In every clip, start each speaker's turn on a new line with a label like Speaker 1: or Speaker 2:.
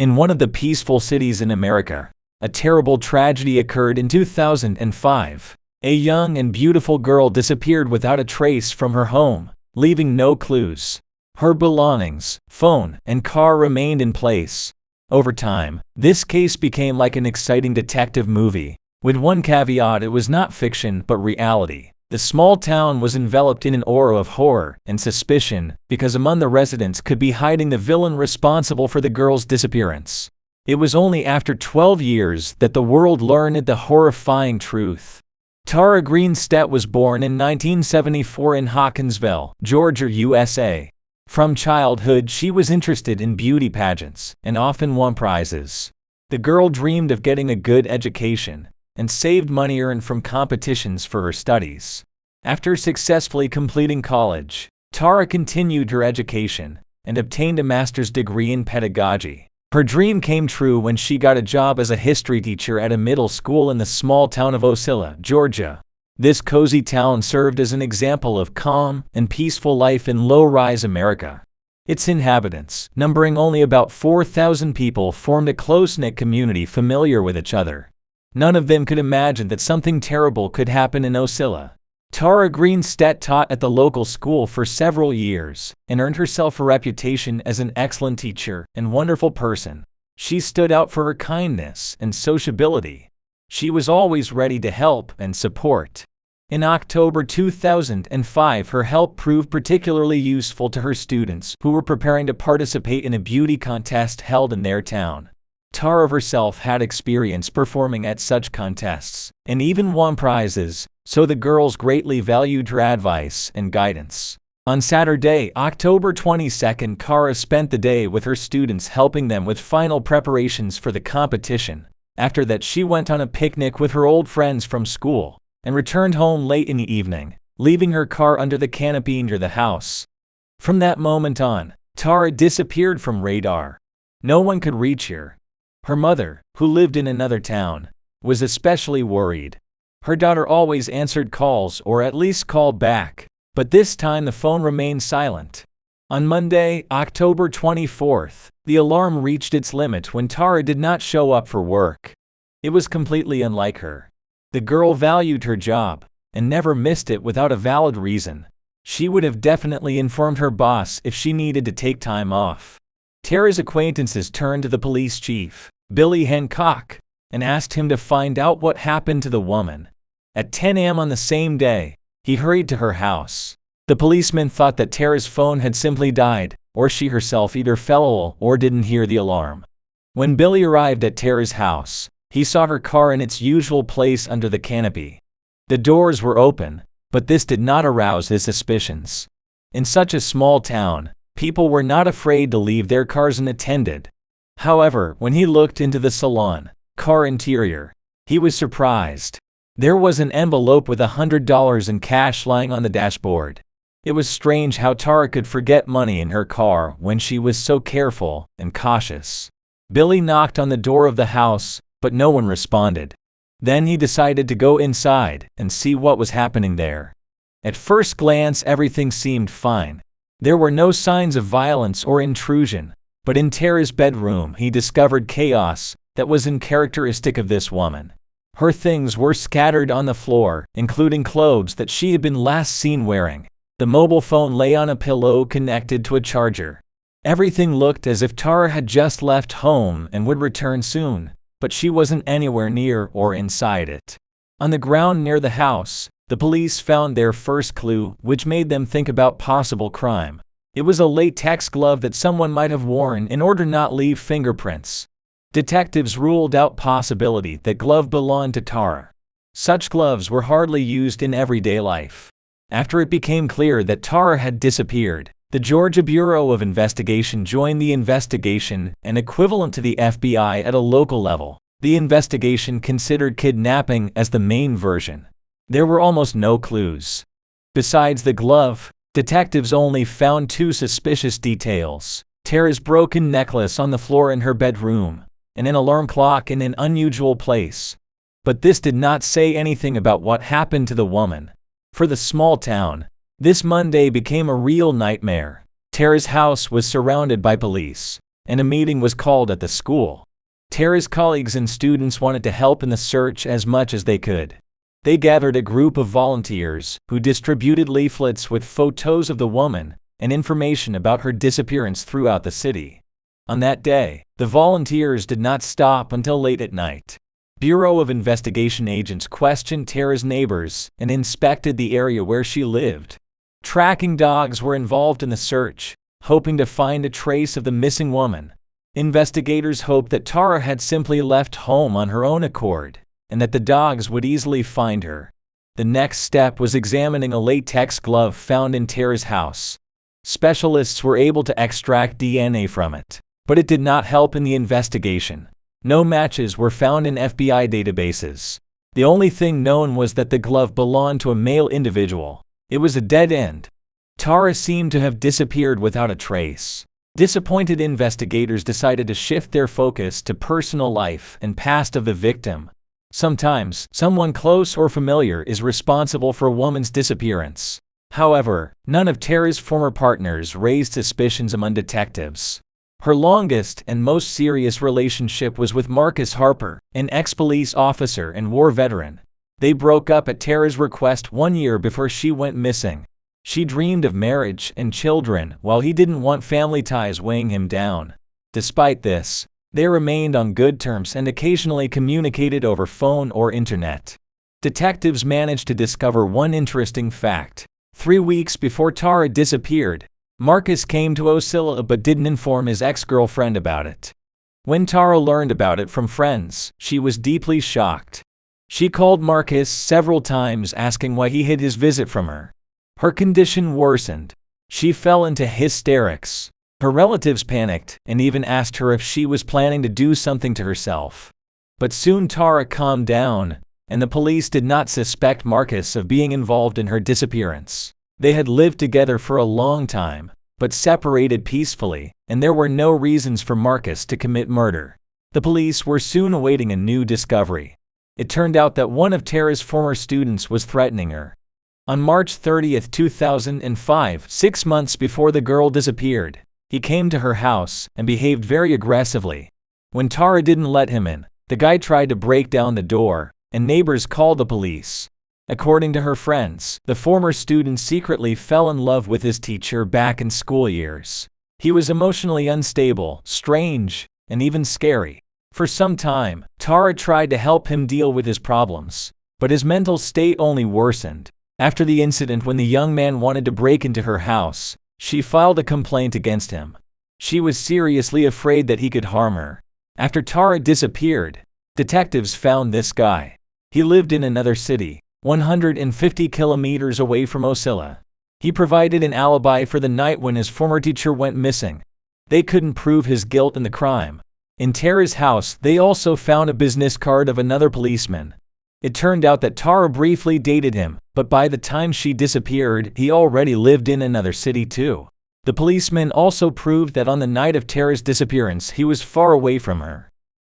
Speaker 1: In one of the peaceful cities in America, a terrible tragedy occurred in 2005. A young and beautiful girl disappeared without a trace from her home, leaving no clues. Her belongings, phone, and car remained in place. Over time, this case became like an exciting detective movie. With one caveat: it was not fiction but reality. The small town was enveloped in an aura of horror and suspicion because among the residents could be hiding the villain responsible for the girl's disappearance. It was only after 12 years that the world learned the horrifying truth. Tara Grinstead was born in 1974 in Hawkinsville, Georgia, USA. From childhood, she was interested in beauty pageants and often won prizes. The girl dreamed of getting a good education and saved money earned from competitions for her studies. After successfully completing college, Tara continued her education and obtained a master's degree in pedagogy. Her dream came true when she got a job as a history teacher at a middle school in the small town of Ocilla, Georgia. This cozy town served as an example of calm and peaceful life in low-rise America. Its inhabitants, numbering only about 4,000 people, formed a close-knit community familiar with each other. None of them could imagine that something terrible could happen in Ocilla. Tara Grinstead taught at the local school for several years and earned herself a reputation as an excellent teacher and wonderful person. She stood out for her kindness and sociability. She was always ready to help and support. In October 2005, her help proved particularly useful to her students who were preparing to participate in a beauty contest held in their town. Tara herself had experience performing at such contests and even won prizes, so the girls greatly valued her advice and guidance. On Saturday, October 22nd, Tara spent the day with her students helping them with final preparations for the competition. After that, she went on a picnic with her old friends from school and returned home late in the evening, leaving her car under the canopy near the house. From that moment on, Tara disappeared from radar. No one could reach her. Her mother, who lived in another town, was especially worried. Her daughter always answered calls or at least called back, but this time the phone remained silent. On Monday, October 24th, the alarm reached its limit when Tara did not show up for work. It was completely unlike her. The girl valued her job and never missed it without a valid reason. She would have definitely informed her boss if she needed to take time off. Tara's acquaintances turned to the police chief, Billy Hancock, and asked him to find out what happened to the woman. At 10 a.m. on the same day, he hurried to her house. The policeman thought that Tara's phone had simply died, or she herself either fell ill or didn't hear the alarm. When Billy arrived at Tara's house, he saw her car in its usual place under the canopy. The doors were open, but this did not arouse his suspicions. In such a small town, people were not afraid to leave their cars unattended. However, when he looked into the salon car interior, he was surprised. There was an envelope with $100 in cash lying on the dashboard. It was strange how Tara could forget money in her car when she was so careful and cautious. Billy knocked on the door of the house, but no one responded. Then he decided to go inside and see what was happening there. At first glance, everything seemed fine. There were no signs of violence or intrusion, but in Tara's bedroom he discovered chaos that was uncharacteristic of this woman. Her things were scattered on the floor, including clothes that she had been last seen wearing. The mobile phone lay on a pillow connected to a charger. Everything looked as if Tara had just left home and would return soon, but she wasn't anywhere near or inside it. On the ground near the house, the police found their first clue, which made them think about possible crime. It was a latex glove that someone might have worn in order not leave fingerprints. Detectives ruled out possibility that glove belonged to Tara. Such gloves were hardly used in everyday life. After it became clear that Tara had disappeared, the Georgia Bureau of Investigation joined the investigation, an equivalent to the FBI at a local level. The investigation considered kidnapping as the main version. There were almost no clues. Besides the glove, detectives only found two suspicious details: Tara's broken necklace on the floor in her bedroom, and an alarm clock in an unusual place. But this did not say anything about what happened to the woman. For the small town, this Monday became a real nightmare. Tara's house was surrounded by police, and a meeting was called at the school. Tara's colleagues and students wanted to help in the search as much as they could. They gathered a group of volunteers who distributed leaflets with photos of the woman and information about her disappearance throughout the city. On that day, the volunteers did not stop until late at night. Bureau of Investigation agents questioned Tara's neighbors and inspected the area where she lived. Tracking dogs were involved in the search, hoping to find a trace of the missing woman. Investigators hoped that Tara had simply left home on her own accord, and that the dogs would easily find her. The next step was examining a latex glove found in Tara's house. Specialists were able to extract DNA from it, but it did not help in the investigation. No matches were found in FBI databases. The only thing known was that the glove belonged to a male individual. It was a dead end. Tara seemed to have disappeared without a trace. Disappointed investigators decided to shift their focus to personal life and past of the victim. Sometimes, someone close or familiar is responsible for a woman's disappearance. However, none of Tara's former partners raised suspicions among detectives. Her longest and most serious relationship was with Marcus Harper, an ex-police officer and war veteran. They broke up at Tara's request 1 year before she went missing. She dreamed of marriage and children, while he didn't want family ties weighing him down. Despite this, they remained on good terms and occasionally communicated over phone or internet. Detectives managed to discover one interesting fact. 3 weeks before Tara disappeared, Marcus came to Ocilla but didn't inform his ex-girlfriend about it. When Tara learned about it from friends, she was deeply shocked. She called Marcus several times asking why he hid his visit from her. Her condition worsened. She fell into hysterics. Her relatives panicked and even asked her if she was planning to do something to herself. But soon Tara calmed down, and the police did not suspect Marcus of being involved in her disappearance. They had lived together for a long time, but separated peacefully, and there were no reasons for Marcus to commit murder. The police were soon awaiting a new discovery. It turned out that one of Tara's former students was threatening her. On March 30, 2005, 6 months before the girl disappeared, he came to her house and behaved very aggressively. When Tara didn't let him in, the guy tried to break down the door, and neighbors called the police. According to her friends, the former student secretly fell in love with his teacher back in school years. He was emotionally unstable, strange, and even scary. For some time, Tara tried to help him deal with his problems, but his mental state only worsened. After the incident when the young man wanted to break into her house, she filed a complaint against him. She was seriously afraid that he could harm her. After Tara disappeared, detectives found this guy. He lived in another city, 150 kilometers away from Ocilla. He provided an alibi for the night when his former teacher went missing. They couldn't prove his guilt in the crime. In Tara's house, they also found a business card of another policeman. It turned out that Tara briefly dated him, but by the time she disappeared, he already lived in another city too. The policeman also proved that on the night of Tara's disappearance, he was far away from her.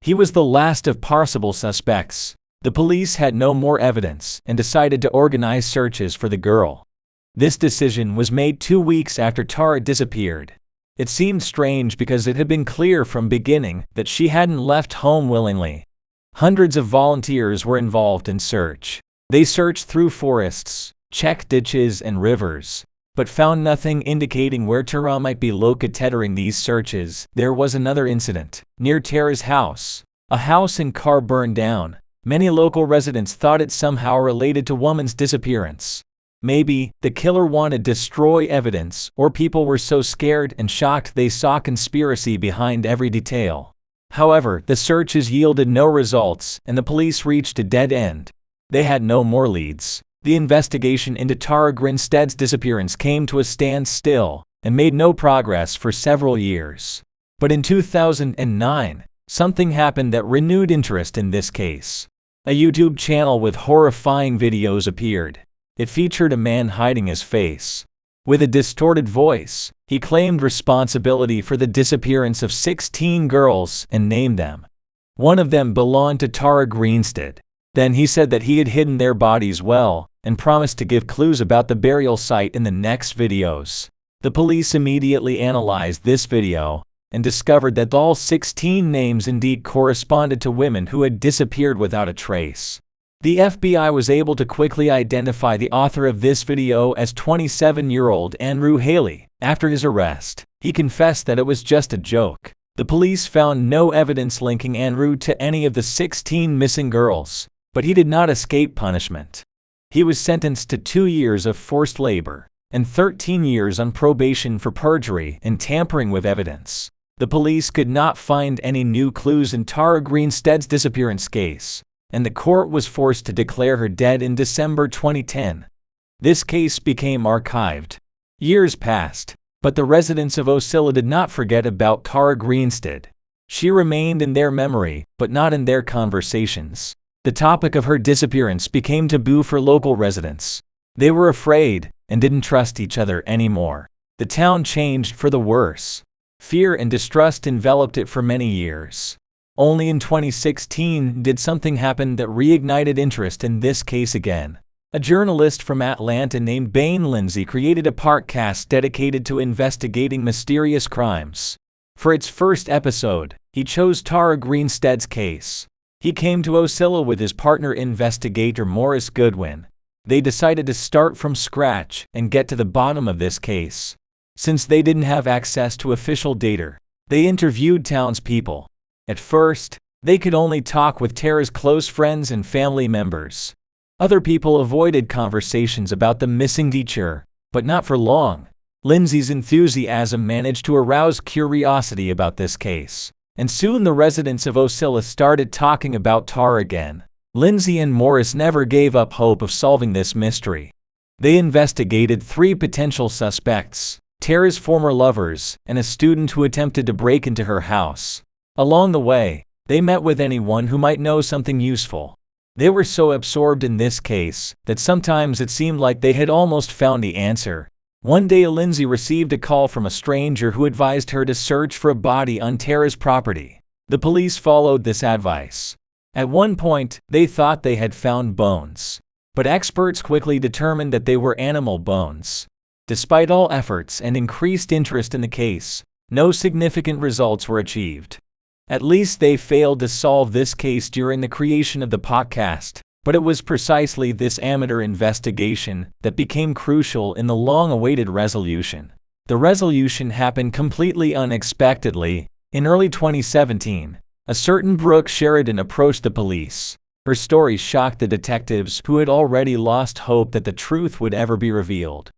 Speaker 1: He was the last of possible suspects. The police had no more evidence and decided to organize searches for the girl. This decision was made 2 weeks after Tara disappeared. It seemed strange because it had been clear from beginning that she hadn't left home willingly. Hundreds of volunteers were involved in search. They searched through forests, checked ditches and rivers, but found nothing indicating where Tara might be located. During these searches, there was another incident near Tara's house. A house and car burned down. Many local residents thought it somehow related to woman's disappearance. Maybe the killer wanted to destroy evidence, or people were so scared and shocked they saw conspiracy behind every detail. However, the searches yielded no results, and the police reached a dead end. They had no more leads. The investigation into Tara Grinstead's disappearance came to a standstill and made no progress for several years. But in 2009, something happened that renewed interest in this case. A YouTube channel with horrifying videos appeared. It featured a man hiding his face. With a distorted voice, he claimed responsibility for the disappearance of 16 girls and named them. One of them belonged to Tara Grinstead. Then he said that he had hidden their bodies well and promised to give clues about the burial site in the next videos. The police immediately analyzed this video and discovered that all 16 names indeed corresponded to women who had disappeared without a trace. The FBI was able to quickly identify the author of this video as 27-year-old Andrew Haley. After his arrest, he confessed that it was just a joke. The police found no evidence linking Andrew to any of the 16 missing girls, but he did not escape punishment. He was sentenced to 2 years of forced labor and 13 years on probation for perjury and tampering with evidence. The police could not find any new clues in Tara Grinstead's disappearance case, and the court was forced to declare her dead in December 2010. This case became archived. Years passed, but the residents of Ocilla did not forget about Tara Grinstead. She remained in their memory, but not in their conversations. The topic of her disappearance became taboo for local residents. They were afraid and didn't trust each other anymore. The town changed for the worse. Fear and distrust enveloped it for many years. Only in 2016 did something happen that reignited interest in this case again. A journalist from Atlanta named Bain Lindsay created a podcast dedicated to investigating mysterious crimes. For its first episode, he chose Tara Grinstead's case. He came to Ocilla with his partner investigator Morris Goodwin. They decided to start from scratch and get to the bottom of this case. Since they didn't have access to official data, they interviewed townspeople. At first, they could only talk with Tara's close friends and family members. Other people avoided conversations about the missing teacher, but not for long. Lindsay's enthusiasm managed to arouse curiosity about this case, and soon the residents of Ocilla started talking about Tara again. Lindsay and Morris never gave up hope of solving this mystery. They investigated 3 potential suspects: Tara's former lovers and a student who attempted to break into her house. Along the way, they met with anyone who might know something useful. They were so absorbed in this case that sometimes it seemed like they had almost found the answer. One day Lindsay received a call from a stranger who advised her to search for a body on Tara's property. The police followed this advice. At one point, they thought they had found bones, but experts quickly determined that they were animal bones. Despite all efforts and increased interest in the case, no significant results were achieved. At least they failed to solve this case during the creation of the podcast, but it was precisely this amateur investigation that became crucial in the long-awaited resolution. The resolution happened completely unexpectedly. In early 2017, a certain Brooke Sheridan approached the police. Her story shocked the detectives who had already lost hope that the truth would ever be revealed.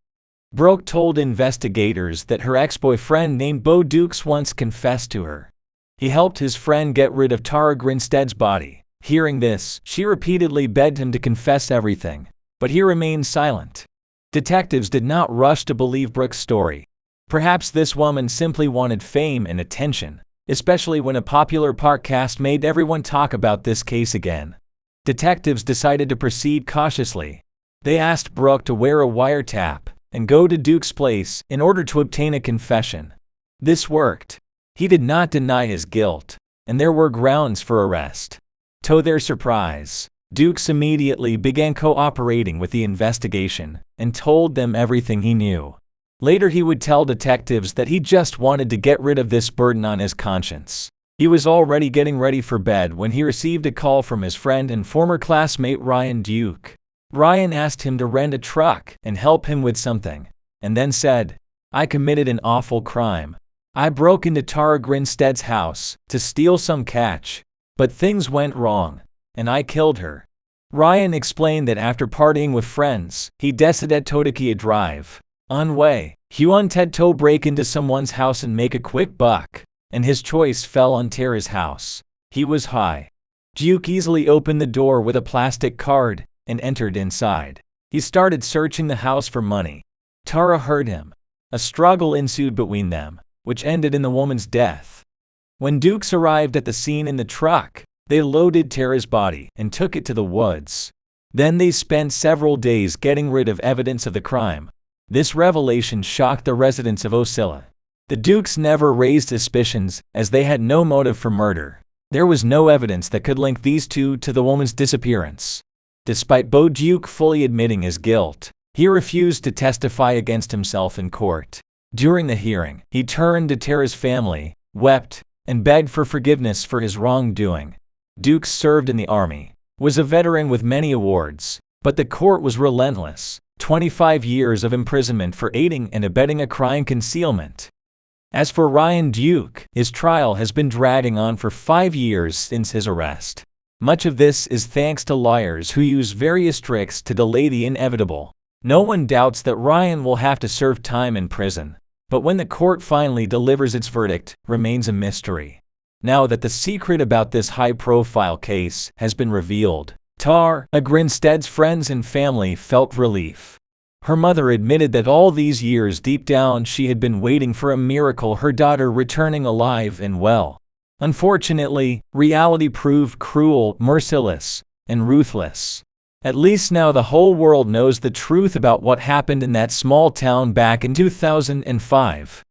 Speaker 1: Brooke told investigators that her ex-boyfriend named Bo Dukes once confessed to her. He helped his friend get rid of Tara Grinstead's body. Hearing this, she repeatedly begged him to confess everything, but he remained silent. Detectives did not rush to believe Brooke's story. Perhaps this woman simply wanted fame and attention, especially when a popular podcast made everyone talk about this case again. Detectives decided to proceed cautiously. They asked Brooke to wear a wiretap and go to Duke's place in order to obtain a confession. This worked. He did not deny his guilt, and there were grounds for arrest. To their surprise, Dukes immediately began cooperating with the investigation and told them everything he knew. Later he would tell detectives that he just wanted to get rid of this burden on his conscience. He was already getting ready for bed when he received a call from his friend and former classmate Ryan Duke. Ryan asked him to rent a truck and help him with something, and then said, "I committed an awful crime. I broke into Tara Grinstead's house to steal some cash, but things went wrong, and I killed her." Ryan explained that after partying with friends, he decided to take a drive. On way, he wanted to break into someone's house and make a quick buck, and his choice fell on Tara's house. He was high. Duke easily opened the door with a plastic card and entered inside. He started searching the house for money. Tara heard him. A struggle ensued between them, which ended in the woman's death. When Dukes arrived at the scene in the truck, they loaded Tara's body and took it to the woods. Then they spent several days getting rid of evidence of the crime. This revelation shocked the residents of Ocilla. The Dukes never raised suspicions, as they had no motive for murder. There was no evidence that could link these two to the woman's disappearance. Despite Bo Duke fully admitting his guilt, he refused to testify against himself in court. During the hearing, he turned to Tara's family wept, and begged for forgiveness for his wrongdoing. Dukes served in the army, was a veteran with many awards, but the court was relentless. 25 years of imprisonment for aiding and abetting a crime concealment. As for Ryan Duke, his trial has been dragging on for 5 years since his arrest. Much of this is thanks to lawyers who use various tricks to delay the inevitable. No one doubts that Ryan will have to serve time in prison, but when the court finally delivers its verdict, remains a mystery. Now that the secret about this high-profile case has been revealed, Tara Grinstead's friends and family felt relief. Her mother admitted that all these years deep down she had been waiting for a miracle, her daughter returning alive and well. Unfortunately, reality proved cruel, merciless, and ruthless. At least now the whole world knows the truth about what happened in that small town back in 2005.